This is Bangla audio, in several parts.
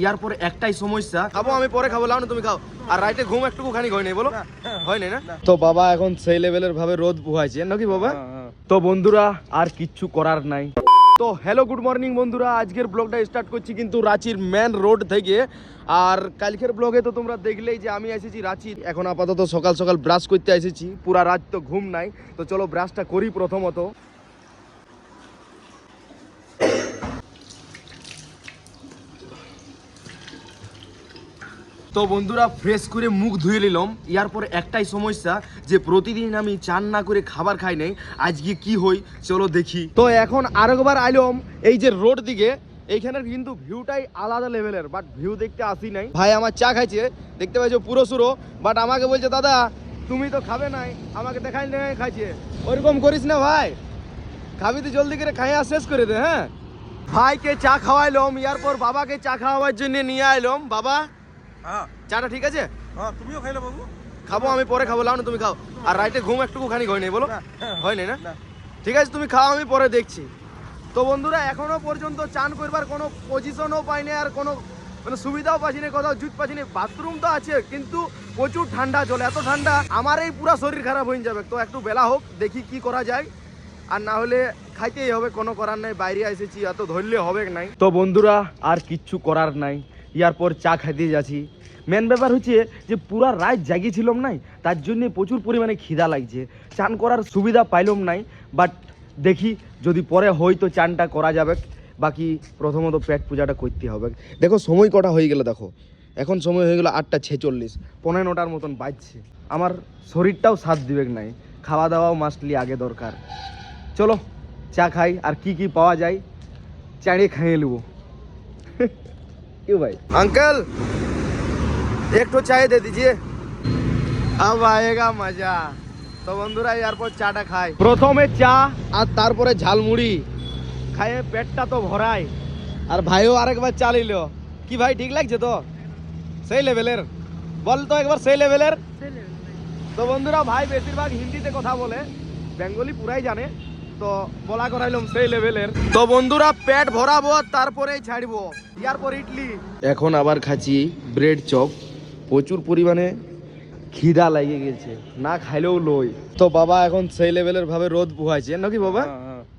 ইয়ার পরে একটাই সমস্যা, খাবো আমি পরে খাবো, লাও না তুমি খাও। আর রাইতে ঘুম একটুকু খানি হয় নাই, বলো হয় নাই না? তো বাবা এখন সেই লেভেলের ভাবে রোদ বুহাইছে নাকি বাবা? তো বন্ধুরা আর কিচ্ছু করার নাই। তো হ্যালো গুড মর্নিং বন্ধুরা, আজকের ব্লগটা স্টার্ট করছি কিন্তু রাঁচির মেন রোড থেকে। আর কালকের ব্লগে তো তোমরা দেখলেই যে আমি এসেছি রাঁচির। এখন আপাতত সকাল সকাল ব্রাশ করতে এসেছি, পুরা রাত তো ঘুম নাই। তো চলো ব্রাশটা করি প্রথমত। তো বন্ধুরা ফ্রেশ করে মুখ ধুয়ে নিলাম। ইয়ার পরে একটাই সমস্যা যে প্রতিদিন আমি চান না করে খাবার খাই নাই, আজকে কি হই চলো দেখি। তো এখন আরেকবার আইলাম এই যে রোড দিকে, এইখানের কিন্তু ভিউটাই আলাদা লেভেলের, বাট ভিউ দেখতে আসি নাই। ভাই আমার চা খাইছে, দেখতে পাইছো পুরো সুরো, বাট আমাকে বলছে দাদা তুমি তো খাবে নাই, আমাকে দেখাই নাই খাইছে। ওরকম করিস না ভাই, খাবি তো জলদি করে খাইয়া শেষ করে দে। হ্যাঁ ভাইকে চা খাওয়াইলাম, ইয়ার পর বাবাকে চা খাওয়াবার জন্য নিয়ে আইলাম। বাবা চাটা ঠিক আছে? তুমিও খাইলে বাবু। খাবো আমি পরে খাবো, লাও না তুমি খাও। আর রাইতে ঘুম একটুকু খানি হয় নাই, বলো হয় নাই না? ঠিক আছে তুমি খাও, আমি পরে দেখছি। তো বন্ধুরা এখনো পর্যন্ত চান করবার কোনো পজিশনও পাইনি, আর কোনো মানে সুবিধাও পাচ্ছি না, কোথাও জুত পাচ্ছি না। বাথরুম তো আছে কিন্তু প্রচুর ঠান্ডা জল, এত ঠান্ডা আমার এই পুরো শরীর খারাপ হয়ে যাবে। তো একটু বেলা হোক, দেখি কি করা যায়, আর না হলে খাইতেই হবে, কোনো করার নাই। বাইরে এসেছি, এত ধরলে হবে নাই। তো বন্ধুরা আর কিচ্ছু করার নাই, ইয়ার পর চা খাইতে যাচ্ছি। মেন ব্যাপার হচ্ছে যে পুরা রাত জাগিয়েছিলাম নাই, তার জন্য প্রচুর পরিমাণে খিদা লাগছে। চান করার সুবিধা পাইলাম নাই, বাট দেখি যদি পরে হয় তো চানটা করা যাবে। বাকি প্রথমত পেট পূজাটা করতে হবে। দেখো সময় কটা হয়ে গেল, দেখো এখন সময় হয়ে গেল 8:46, 9:15 মতন বাজছে। আমার শরীরটাও সাথ দিবে নাই, খাওয়া দাওয়াও মাস্টলি আগে দরকার। চলো চা খাই, আর কি কি পাওয়া যায় চাড়িয়ে খাইয়ে নেবো। क्यों भाई? अंकल एक तो चाय दे दीजिए, अब आएगा मजा। তো বন্ধুরা এরপর চাটা খাই, প্রথমে চা আর তারপরে ঝালমুড়ি খাইয়ে পেটটা তো ভরাই। আর ভাইও আরেকবার চা নিল। কি ভাই ঠিক লাগছে তো? সেই লেভেলের বল তো একবার, সেই লেভেলের। তো বন্ধুরা ভাই বেশিরভাগ হিন্দিতে কথা বলে, বেঙ্গলি পুরাই জানে, তো বলা করাইলাম সেই লেভেলের। তো বন্ধুরা পেট ভরাবো তারপরেই ছাড়বো। ইয়ারপর ইডলি, এখন আবার খাচ্ছি ব্রেড চপ। প্রচুর পরিমাণে খিদা লাগে গেছে, না খাইলেও লই। তো বাবা এখন সেই লেভেলের ভাবে রোদ বুহাইছে নাকি বাবা?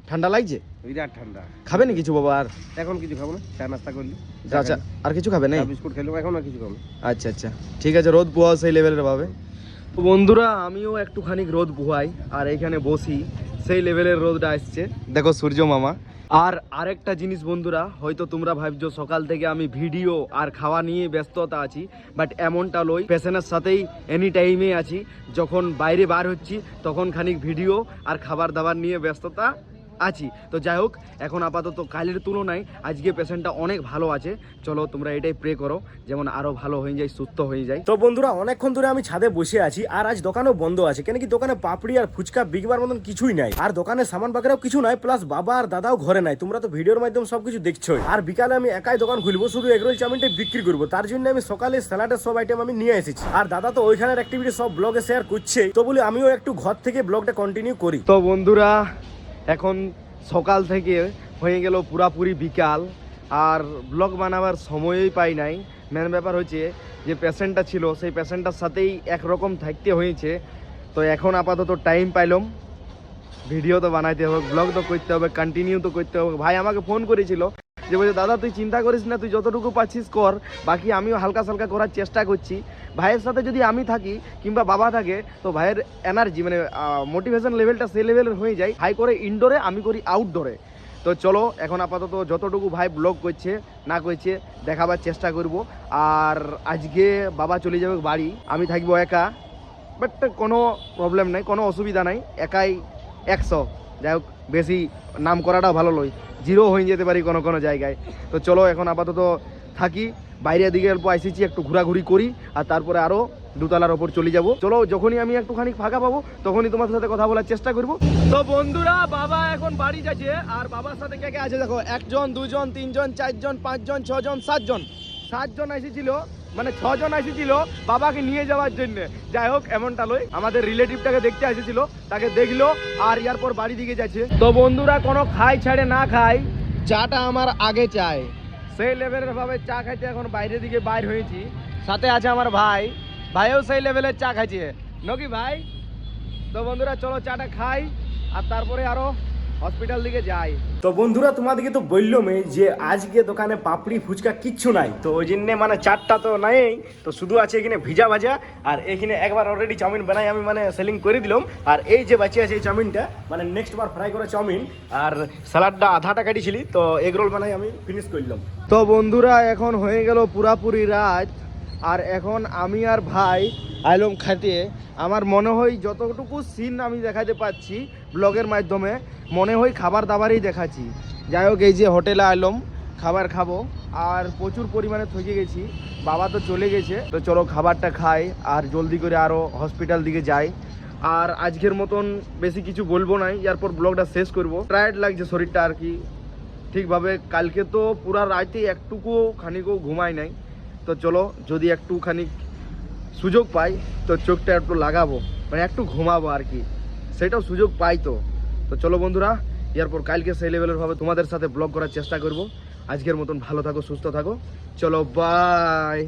ঠান্ডা লাগছে বিরাট ঠান্ডা। খাবে না কিছু বাবা? আর এখন কিছু খাবো না, চা নাস্তা করলি। আচ্ছা আর কিছু খাবে না? বিস্কুট খেলাম, এখন আর কিছু খাবো না। আচ্ছা আচ্ছা ঠিক আছে, রোদ বুহাও সেই লেভেলের ভাবে। তো বন্ধুরা আমিও একটুখানি রোদ বুহাই, আর এইখানে বসি, সেই লেভেলের রোদটা আসছে। দেখো সূর্য মামা। আর আরেকটা জিনিস বন্ধুরা, হয়তো তোমরা ভাবছো সকাল থেকে আমি ভিডিও আর খাওয়া নিয়ে ব্যস্ততা আছি, বাট এমনটা লই, পেশেন্টের সাথেই এনি টাইমে আছি। যখন বাইরে বার হচ্ছি তখন খানিক ভিডিও আর খাবার দাবার নিয়ে ব্যস্ততা আছি। তো যাই হোক, এখন আপাতত কালের তুলনায় আজকে পেশেন্টটা অনেক ভালো আছে। চলো তোমরা এটাই প্রে করো যেমন আরো ভালো হয়ে যায়, সুস্থ হয়ে যায়। তো বন্ধুরা অনেকক্ষণ ধরে আমি ছাদে বসে আছি, আর আজ দোকানও বন্ধ আছে, কেন কি দোকানে পাপড়ি আর ফুচকা বিকবার মতন কিছুই নাই, আর দোকানে সামান বাগেরাও কিছু নাই, প্লাস বাবা আর দাদাও ঘরে নাই। তোমরা তো ভিডিওর মাধ্যমে সবকিছু দেখছোই। আর বিকালে আমি একাই দোকান খুলবো, শুধু এগরোল চাউমিনটাই বিক্রি করবো। তার জন্য আমি সকালে স্যালাডের সব আইটেম আমি নিয়ে এসেছি, আর দাদা তো ওইখানের অ্যাক্টিভিটি সব ব্লগে শেয়ার করছে, তো বলি আমিও একটু ঘর থেকে ব্লগটা কন্টিনিউ করি। তো বন্ধুরা এখন সকাল থেকে হয়ে গেল পুরাপুরি বিকাল, আর ব্লগ বানাবার সময়ই পাই নাই। মেন ব্যাপার হচ্ছে যে পেশেন্টটা ছিল, সেই পেশেন্টটার সাথেই একরকম থাকতে হয়েছে। তো এখন আপাতত টাইম পাইলাম, ভিডিও তো বানাইতে হবে, ব্লগ তো করতে হবে, কন্টিনিউ তো করতে হবে। ভাই আমাকে ফোন করেছিল যে বলছে দাদা তুই চিন্তা করিস না, তুই যতটুকু পাচ্ছিস কর, বাকি আমিও হালকা সালকা করার চেষ্টা করছি। ভাইয়ের সাথে যদি আমি থাকি কিংবা বাবা থাকে তো ভাইয়ের এনার্জি মানে মোটিভেশন লেভেলটা সেই লেভেলের হয়ে যায়। ভাই করে ইনডোরে, আমি করি আউটডোরে। তো চলো এখন আপাতত যতটুকু ভাই ব্লগ করছে না করছে দেখাবার চেষ্টা করব। আর আজকে বাবা চলে যাবে বাড়ি, আমি থাকবো একা, বাট কোনো প্রবলেম নাই, কোনো অসুবিধা নাই, একাই 100। যাই হোক বেশি নাম করাটাও ভালো লই, জিরো হয়ে যেতে পারি কোনো কোনো জায়গায়। তো চলো এখন আপাতত থাকি, বাইরের দিকে অল্প এসেছি, একটু ঘোরাঘুরি করি, আর তারপরে আরও দুতলার ওপর চলে যাব। চলো যখনই আমি একটুখানি ফাঁকা পাবো তখনই তোমার সাথে কথা বলার চেষ্টা করব। তো বন্ধুরা বাবা এখন বাড়ি যাচ্ছে, আর বাবার সাথে কে কে আছে দেখো, 1 জন 2 জন 3 জন 4 জন 5 জন 6 জন 7 জন 7 জন এসেছিল, মানে 6 জন এসেছিল বাবাকে নিয়ে যাওয়ার জন্য। যাই হোক এমনটা লই, আমাদের রিলেটিভটাকে দেখতে এসেছিল, তাকে দেখলো আর এরপর বাড়ি দিকে যাচ্ছে। তো বন্ধুরা কোনো খাই ছাড়ে না খাই, চাটা আমার আগে চাই, সেই লেভেলের ভাবে চা খাইতে এখন বাইরের দিকে বাইর হয়েছি। সাথে আছে আমার ভাই, ভাইও সেই লেভেলের চা খাইছে নাকি ভাই? তো বন্ধুরা চলো চাটা খাই আর তারপরে আরো হসপিটাল দিকে যাই। তো বন্ধুরা তোমাদেরকে তো বললামই যে আজকে দোকানে পাপড়ি ফুচকা কিচ্ছু নাই, তো ওই জন্য মানে চারটা তো নাই, তো শুধু আছে এখানে ভিজা ভাজা আর এখানে একবার অলরেডি চাউমিন বানাই আমি মানে সেলিং করে দিলাম। আর এই যে বাঁচিয়ে আছে এই চাউমিনটা মানে নেক্সট বার ফ্রাই করা চাউমিন, আর স্যালাডটা আধাটা কাটিছিলি, তো এগ রোল বানাই আমি ফিনিশ করলাম। তো বন্ধুরা এখন হয়ে গেল পুরাপুরি রাত, আর এখন আমি আর ভাই আইলম খাইতে। আমার মনে হয় যতটুকু সিন আমি দেখাতে পাচ্ছি ব্লগের মাধ্যমে, মনে হয় খাবার দাবারই দেখাচ্ছি। যাই হোক, এই যে হোটেলে আইলম খাবার খাবো, আর প্রচুর পরিমাণে থকে গেছি, বাবা তো চলে গেছে। তো চলো খাবারটা খাই আর জলদি করে আরও হসপিটাল দিকে যাই। আর আজকের মতন বেশি কিছু বলবো না, এরপর ব্লগটা শেষ করব। টায়ার্ড লাগছে শরীরটা আর কি ঠিকভাবে। কালকে তো পুরা রাতে একটুকু খানিকও ঘুমাই নাই। তো চলো যদি একটুখানি সুযোগ পাই তো চোখটা একটু লাগাবো, মানে একটু ঘুমাবো আর কি, সেটাও সুযোগ পাই। তো চলো বন্ধুরা, এরপর কালকে সেই লেভেলের ভাবে তোমাদের সাথে ব্লগ করার চেষ্টা করব। আজকের মতন ভালো থাকো, সুস্থ থাকো, চলো বাই।